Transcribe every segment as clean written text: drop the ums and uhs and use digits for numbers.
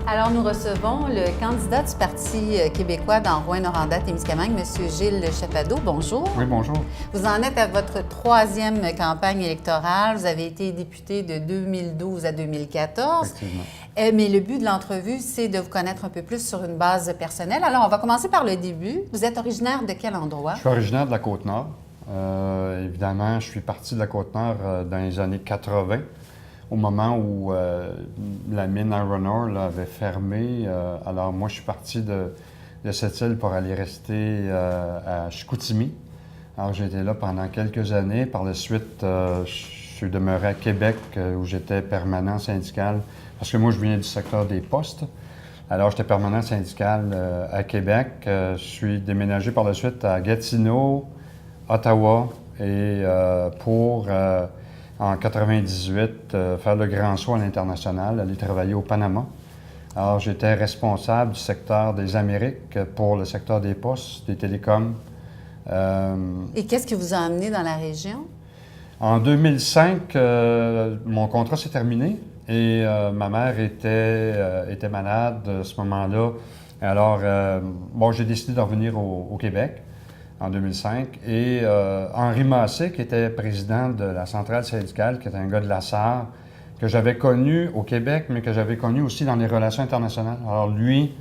Alors, nous recevons le candidat du Parti québécois dans Rouyn-Noranda-Témiscamingue, M. Gilles Chapado. Bonjour. Oui, bonjour. Vous en êtes à votre troisième campagne électorale. Vous avez été député de 2012 à 2014. Effectivement. Mais le but de l'entrevue, c'est de vous connaître un peu plus sur une base personnelle. Alors, on va commencer par le début. Vous êtes originaire de quel endroit? Je suis originaire de la Côte-Nord. Évidemment, je suis parti de la Côte-Nord dans les années 80, au moment où la mine Iron Ore là, avait fermé. Alors moi, je suis parti de cette île pour aller rester à Chicoutimi. Alors j'ai été là pendant quelques années. Par la suite, je suis demeuré à Québec où j'étais permanent syndical parce que moi, je venais du secteur des postes. Alors j'étais permanent syndical à Québec. Je suis déménagé par la suite à Gatineau, Ottawa et en 98, faire le grand saut à l'international, aller travailler au Panama. Alors, j'étais responsable du secteur des Amériques pour le secteur des postes, des télécoms. Et qu'est-ce qui vous a amené dans la région? En 2005, mon contrat s'est terminé et ma mère était malade à ce moment-là. Alors, j'ai décidé de revenir au Québec en 2005. Et Henri Massé, qui était président de la centrale syndicale, qui était un gars de la Sarre, que j'avais connu au Québec, mais que j'avais connu aussi dans les relations internationales. Alors lui,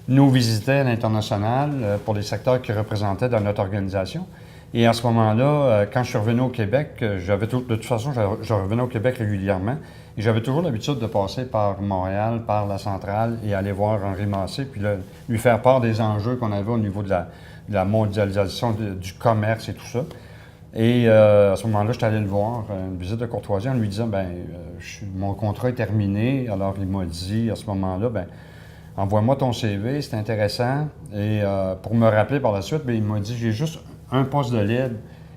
nous visitait à l'international pour les secteurs qu'il représentait dans notre organisation. Et à ce moment-là, quand je suis revenu au Québec, de toute façon, je revenais au Québec régulièrement. Et j'avais toujours l'habitude de passer par Montréal, par la centrale, et aller voir Henri Massé, puis là, lui faire part des enjeux qu'on avait au niveau de la mondialisation du commerce et tout ça. Et à ce moment-là, je suis allé le voir, une visite de courtoisie, en lui disant, mon contrat est terminé. Alors, il m'a dit, à ce moment-là, envoie-moi ton CV, c'est intéressant. Et pour me rappeler par la suite, il m'a dit, j'ai juste un poste de libre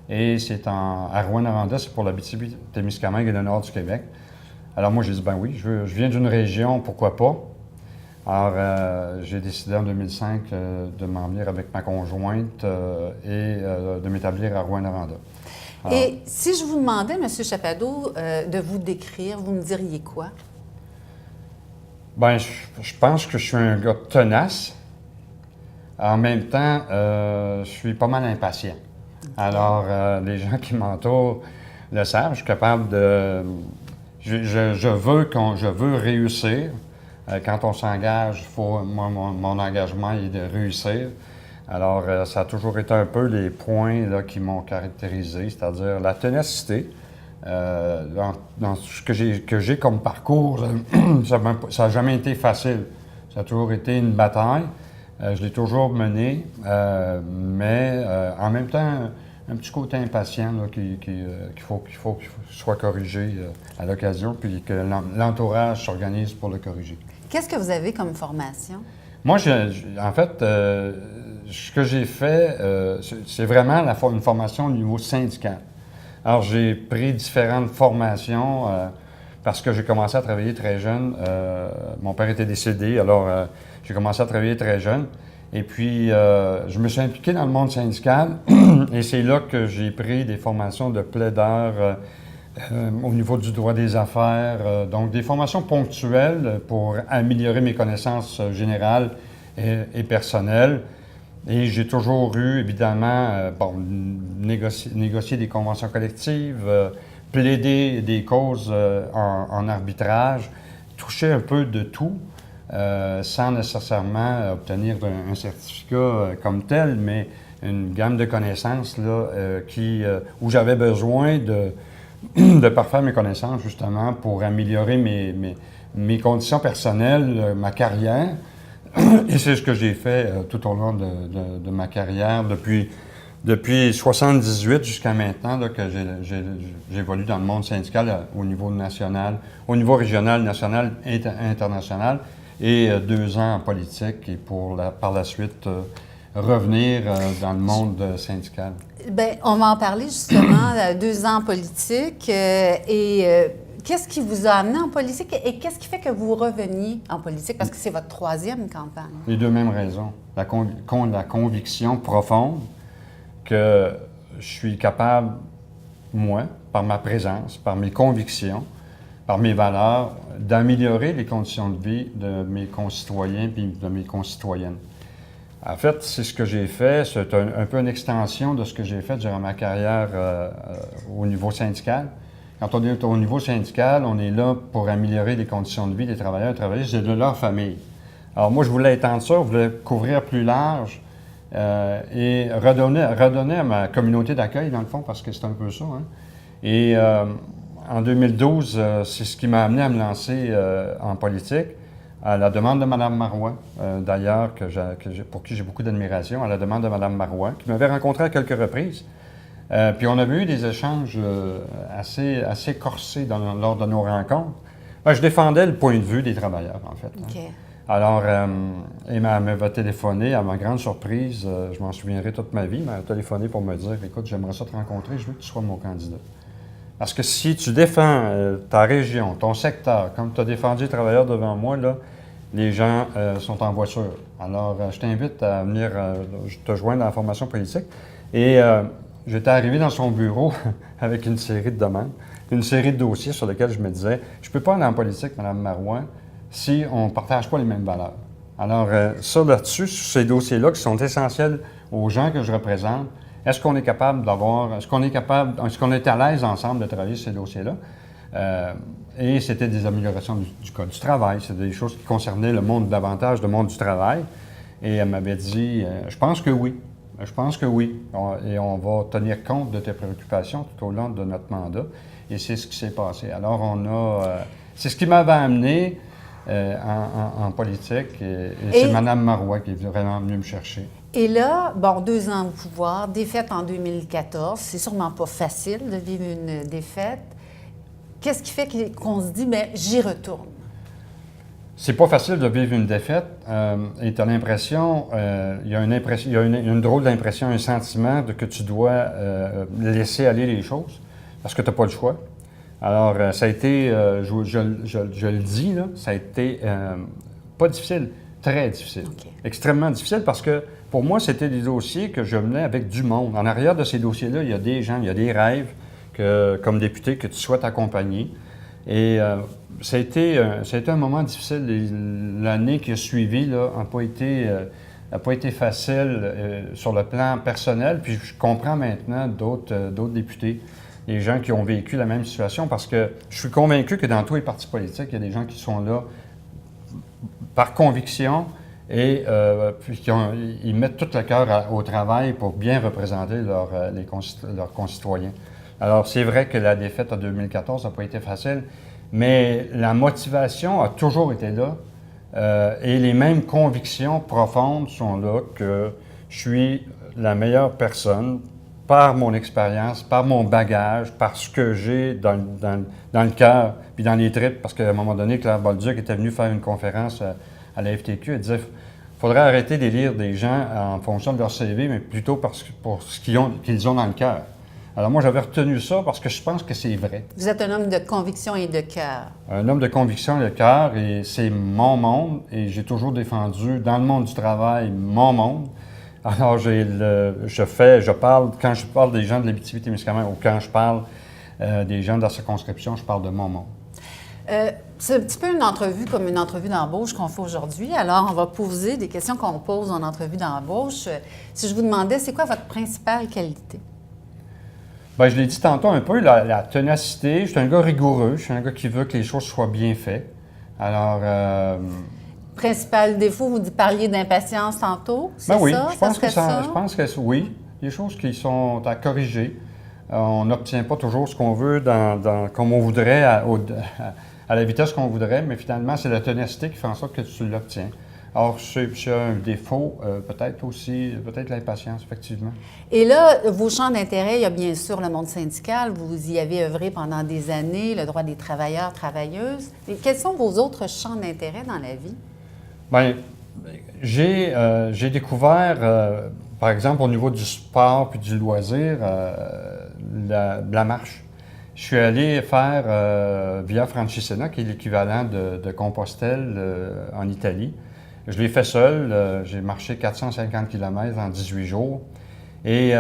et c'est à Rouyn-Noranda, c'est pour l'Abitibi-Témiscamingue et le nord du Québec. Alors moi, j'ai dit, oui, je viens d'une région, pourquoi pas? Alors, j'ai décidé en 2005 de m'en venir avec ma conjointe et de m'établir à Rouyn-Noranda. Et si je vous demandais, M. Chapado, de vous décrire, vous me diriez quoi? Je pense que je suis un gars tenace. En même temps, je suis pas mal impatient. Alors, les gens qui m'entourent le savent, je suis capable de... Je veux réussir. Quand on s'engage, mon engagement est de réussir. Alors, ça a toujours été un peu les points là, qui m'ont caractérisé, c'est-à-dire la ténacité. Dans ce que j'ai comme parcours, ça n'a jamais été facile. Ça a toujours été une bataille. Je l'ai toujours mené, mais en même temps, un petit côté impatient là, qu'il faut qu'il soit corrigé à l'occasion, puis que l'entourage s'organise pour le corriger. Qu'est-ce que vous avez comme formation? Moi, en fait, ce que j'ai fait, c'est vraiment une formation au niveau syndical. Alors, j'ai pris différentes formations parce que j'ai commencé à travailler très jeune. Mon père était décédé, alors j'ai commencé à travailler très jeune. Et puis, je me suis impliqué dans le monde syndical et c'est là que j'ai pris des formations de plaideur au niveau du droit des affaires. Donc, des formations ponctuelles pour améliorer mes connaissances générales et personnelles. Et j'ai toujours eu, évidemment, négocier des conventions collectives, plaider des causes en arbitrage, toucher un peu de tout. Sans nécessairement obtenir un certificat comme tel, mais une gamme de connaissances là, où j'avais besoin de parfaire mes connaissances justement pour améliorer mes conditions personnelles, ma carrière. Et c'est ce que j'ai fait tout au long de ma carrière depuis 1978 jusqu'à maintenant là, que j'évolue dans le monde syndical au niveau national, au niveau régional, national et international. Et 2 ans en politique et par la suite revenir dans le monde syndical. Bien, on va en parler justement, 2 ans en politique. Qu'est-ce qui vous a amené en politique et qu'est-ce qui fait que vous reveniez en politique? Parce que c'est votre 3e campagne. Les 2 mêmes raisons. La conviction profonde que je suis capable, moi, par ma présence, par mes convictions, par mes valeurs, d'améliorer les conditions de vie de mes concitoyens et de mes concitoyennes. En fait, c'est ce que j'ai fait. C'est un peu une extension de ce que j'ai fait durant ma carrière au niveau syndical. Quand on est au niveau syndical, on est là pour améliorer les conditions de vie des travailleurs et travailleuses et de leur famille. Alors moi, je voulais étendre ça, je voulais couvrir plus large et redonner à ma communauté d'accueil, dans le fond, parce que c'est un peu ça. Hein. Et en 2012, c'est ce qui m'a amené à me lancer en politique, à la demande de Mme Marois, d'ailleurs, pour qui j'ai beaucoup d'admiration, à la demande de Mme Marois, qui m'avait rencontré à quelques reprises. Puis on avait eu des échanges assez corsés lors de nos rencontres. Je défendais le point de vue des travailleurs, en fait. Hein. OK. Alors, elle m'avait téléphoné, à ma grande surprise, je m'en souviendrai toute ma vie, elle m'a téléphoné pour me dire, écoute, j'aimerais ça te rencontrer, je veux que tu sois mon candidat. Parce que si tu défends ta région, ton secteur, comme tu as défendu les travailleurs devant moi, là, les gens sont en voiture. Alors, je t'invite à venir te joindre dans la formation politique. Et j'étais arrivé dans son bureau avec une série de demandes, une série de dossiers sur lesquels je me disais, je ne peux pas aller en politique, Mme Marois, si on ne partage pas les mêmes valeurs. Alors, ça là-dessus, sur ces dossiers-là qui sont essentiels aux gens que je représente, est-ce qu'on est capable est-ce qu'on est à l'aise ensemble de travailler sur ces dossiers-là? Et c'était des améliorations du Code du travail, c'était des choses qui concernaient le monde davantage, le monde du travail. Et elle m'avait dit, je pense que oui. Je pense que oui. Et on va tenir compte de tes préoccupations tout au long de notre mandat. Et c'est ce qui s'est passé. Alors, c'est ce qui m'avait amené en politique. Et c'est Mme Marois qui est vraiment venue me chercher. Et là, bon, 2 ans au pouvoir, défaite en 2014. C'est sûrement pas facile de vivre une défaite. Qu'est-ce qui fait qu'on se dit, bien, j'y retourne? C'est pas facile de vivre une défaite. Et tu as l'impression, il y a une drôle d'impression, un sentiment que tu dois laisser aller les choses parce que tu n'as pas le choix. Alors, ça a été, je le dis, là, ça a été pas difficile, très difficile. Okay. Extrêmement difficile parce que pour moi, c'était des dossiers que je menais avec du monde. En arrière de ces dossiers-là, il y a des gens, il y a des rêves comme député que tu souhaites accompagner. Et ça a été un moment difficile. L'année qui a suivi n'a pas été facile sur le plan personnel. Puis je comprends maintenant d'autres députés, des gens qui ont vécu la même situation, parce que je suis convaincu que dans tous les partis politiques, il y a des gens qui sont là par conviction et puis ils mettent tout le cœur au travail pour bien représenter leurs concitoyens. Alors, c'est vrai que la défaite en 2014 n'a pas été facile, mais la motivation a toujours été là et les mêmes convictions profondes sont là que je suis la meilleure personne par mon expérience, par mon bagage, par ce que j'ai dans le cœur puis dans les tripes, parce qu'à un moment donné, Claire Bolduc était venue faire une conférence à la FTQ, elle disait « Il faudrait arrêter d'élire des gens en fonction de leur CV, mais plutôt pour ce qu'ils ont dans le cœur. » Alors moi, j'avais retenu ça parce que je pense que c'est vrai. Vous êtes un homme de conviction et de cœur. Un homme de conviction et de cœur, et c'est mon monde, et j'ai toujours défendu dans le monde du travail mon monde. Alors je parle, quand je parle des gens de l'Abitibi-Témiscamingue ou quand je parle des gens de la circonscription, je parle de mon monde. C'est un petit peu une entrevue comme une entrevue d'embauche qu'on fait aujourd'hui. Alors, on va poser des questions qu'on pose en entrevue d'embauche. Si je vous demandais, c'est quoi votre principale qualité? Bien, je l'ai dit tantôt un peu, la ténacité. Je suis un gars rigoureux. Je suis un gars qui veut que les choses soient bien faites. Alors... Principal défaut, vous parliez d'impatience tantôt, c'est oui, ça? Je pense que oui. Des choses qui sont à corriger. On n'obtient pas toujours ce qu'on veut comme on voudrait, à la vitesse qu'on voudrait, mais finalement, c'est la ténacité qui fait en sorte que tu l'obtiens. Alors, c'est un défaut, peut-être l'impatience, effectivement. Et là, vos champs d'intérêt, il y a bien sûr le monde syndical, vous y avez œuvré pendant des années, le droit des travailleurs, travailleuses. Et quels sont vos autres champs d'intérêt dans la vie? Bien, j'ai découvert, par exemple, au niveau du sport puis du loisir, la marche. Je suis allé faire Via Francigena, qui est l'équivalent de Compostelle en Italie. Je l'ai fait seul. J'ai marché 450 km en 18 jours. Et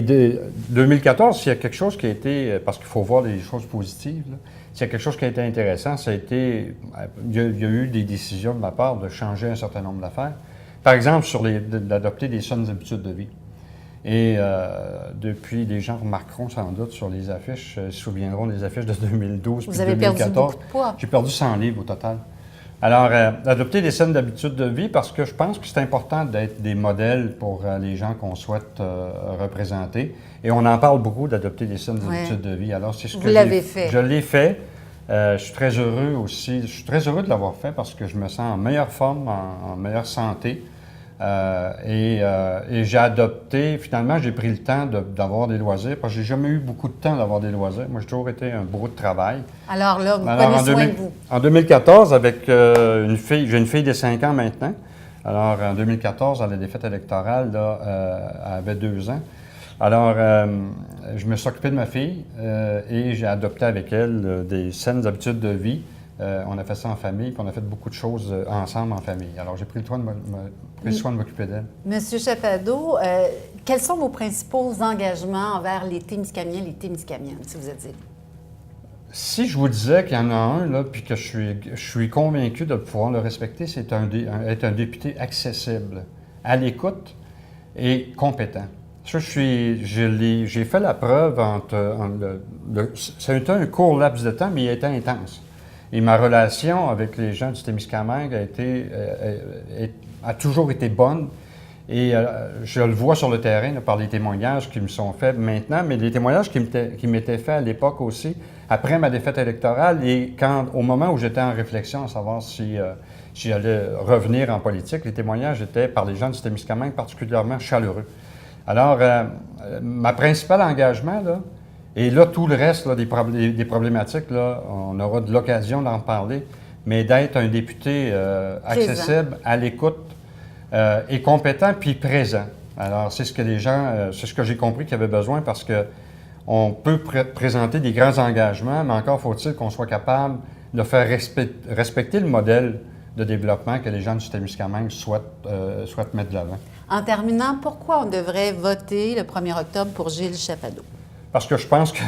de 2014, s'il y a quelque chose qui a été, parce qu'il faut voir les choses positives, là, s'il y a quelque chose qui a été intéressant, ça a été, il y a eu des décisions de ma part de changer un certain nombre d'affaires. Par exemple, d'adopter des saines habitudes de vie. Et depuis, les gens remarqueront sans doute sur les affiches, ils se souviendront des affiches de 2012 Vous puis avez 2014. perdu beaucoup de poids. J'ai perdu 100 livres au total. Alors, adopter des saines habitudes de vie parce que je pense que c'est important d'être des modèles pour les gens qu'on souhaite représenter. Et on en parle beaucoup d'adopter des saines habitudes de vie. Alors, c'est ce que vous l'avez fait. Je l'ai fait. Je suis très heureux aussi. Je suis très heureux de l'avoir fait parce que je me sens en meilleure forme, en meilleure santé. Et j'ai adopté, finalement, j'ai pris le temps d'avoir des loisirs, parce que j'ai jamais eu beaucoup de temps d'avoir des loisirs. Moi, j'ai toujours été un bourreau de travail. Alors là, vous prenez soin de vous. En 2014, avec une fille, j'ai une fille de 5 ans maintenant. Alors, en 2014, à la défaite électorale, là, elle avait 2 ans. Alors, je me suis occupé de ma fille et j'ai adopté avec elle des saines habitudes de vie. On a fait ça en famille, puis on a fait beaucoup de choses ensemble en famille. Alors, j'ai pris le soin de m'occuper d'elle. Monsieur Chapado, quels sont vos principaux engagements envers les Témiscamiens, les Témiscamiennes, si vous êtes élu? Si je vous disais qu'il y en a un, là, puis que je suis convaincu de pouvoir le respecter, c'est être un député accessible, à l'écoute et compétent. Ça, j'ai fait la preuve ça a été un court laps de temps, mais il a été intense. Et ma relation avec les gens du Témiscamingue a toujours été bonne. Et je le vois sur le terrain là, par les témoignages qui me sont faits maintenant, mais les témoignages qui m'étaient faits à l'époque aussi, après ma défaite électorale et au moment où j'étais en réflexion à savoir si j'allais revenir en politique, les témoignages étaient par les gens du Témiscamingue particulièrement chaleureux. Alors, ma principal engagement, là, et là, tout le reste là, des problématiques, là, on aura de l'occasion d'en parler, mais d'être un député accessible, à l'écoute et compétent, puis présent. Alors, c'est ce que les gens, c'est ce que j'ai compris qu'il y avait besoin parce que on peut présenter des grands engagements, mais encore faut-il qu'on soit capable de faire respecter le modèle de développement que les gens du Témiscamingue souhaitent mettre de l'avant. En terminant, pourquoi on devrait voter le 1er octobre pour Gilles Chapado? Parce que je pense que,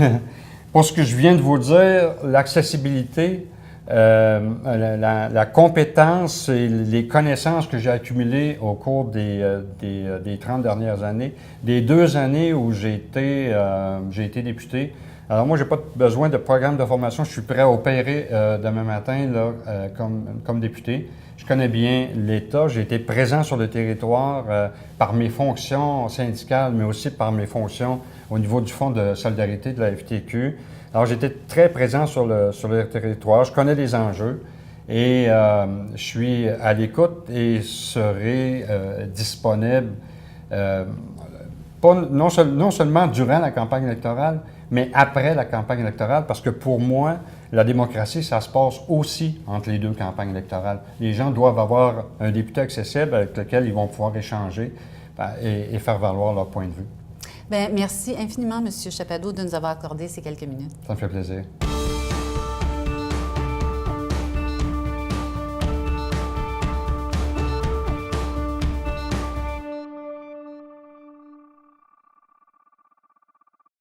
pour ce que je viens de vous dire, l'accessibilité, la compétence et les connaissances que j'ai accumulées au cours des 30 dernières années, des 2 années où j'ai été député. Alors moi, je n'ai pas besoin de programme de formation. Je suis prêt à opérer demain matin là, comme député. Je connais bien l'État. J'ai été présent sur le territoire par mes fonctions syndicales, mais aussi par mes fonctions au niveau du Fonds de solidarité de la FTQ. Alors, j'étais très présent sur le territoire. Je connais les enjeux et je suis à l'écoute et serai disponible non seulement durant la campagne électorale, mais après la campagne électorale, parce que pour moi, la démocratie, ça se passe aussi entre les 2 campagnes électorales. Les gens doivent avoir un député accessible avec lequel ils vont pouvoir échanger et faire valoir leur point de vue. Bien, merci infiniment, M. Chapado, de nous avoir accordé ces quelques minutes. Ça me fait plaisir.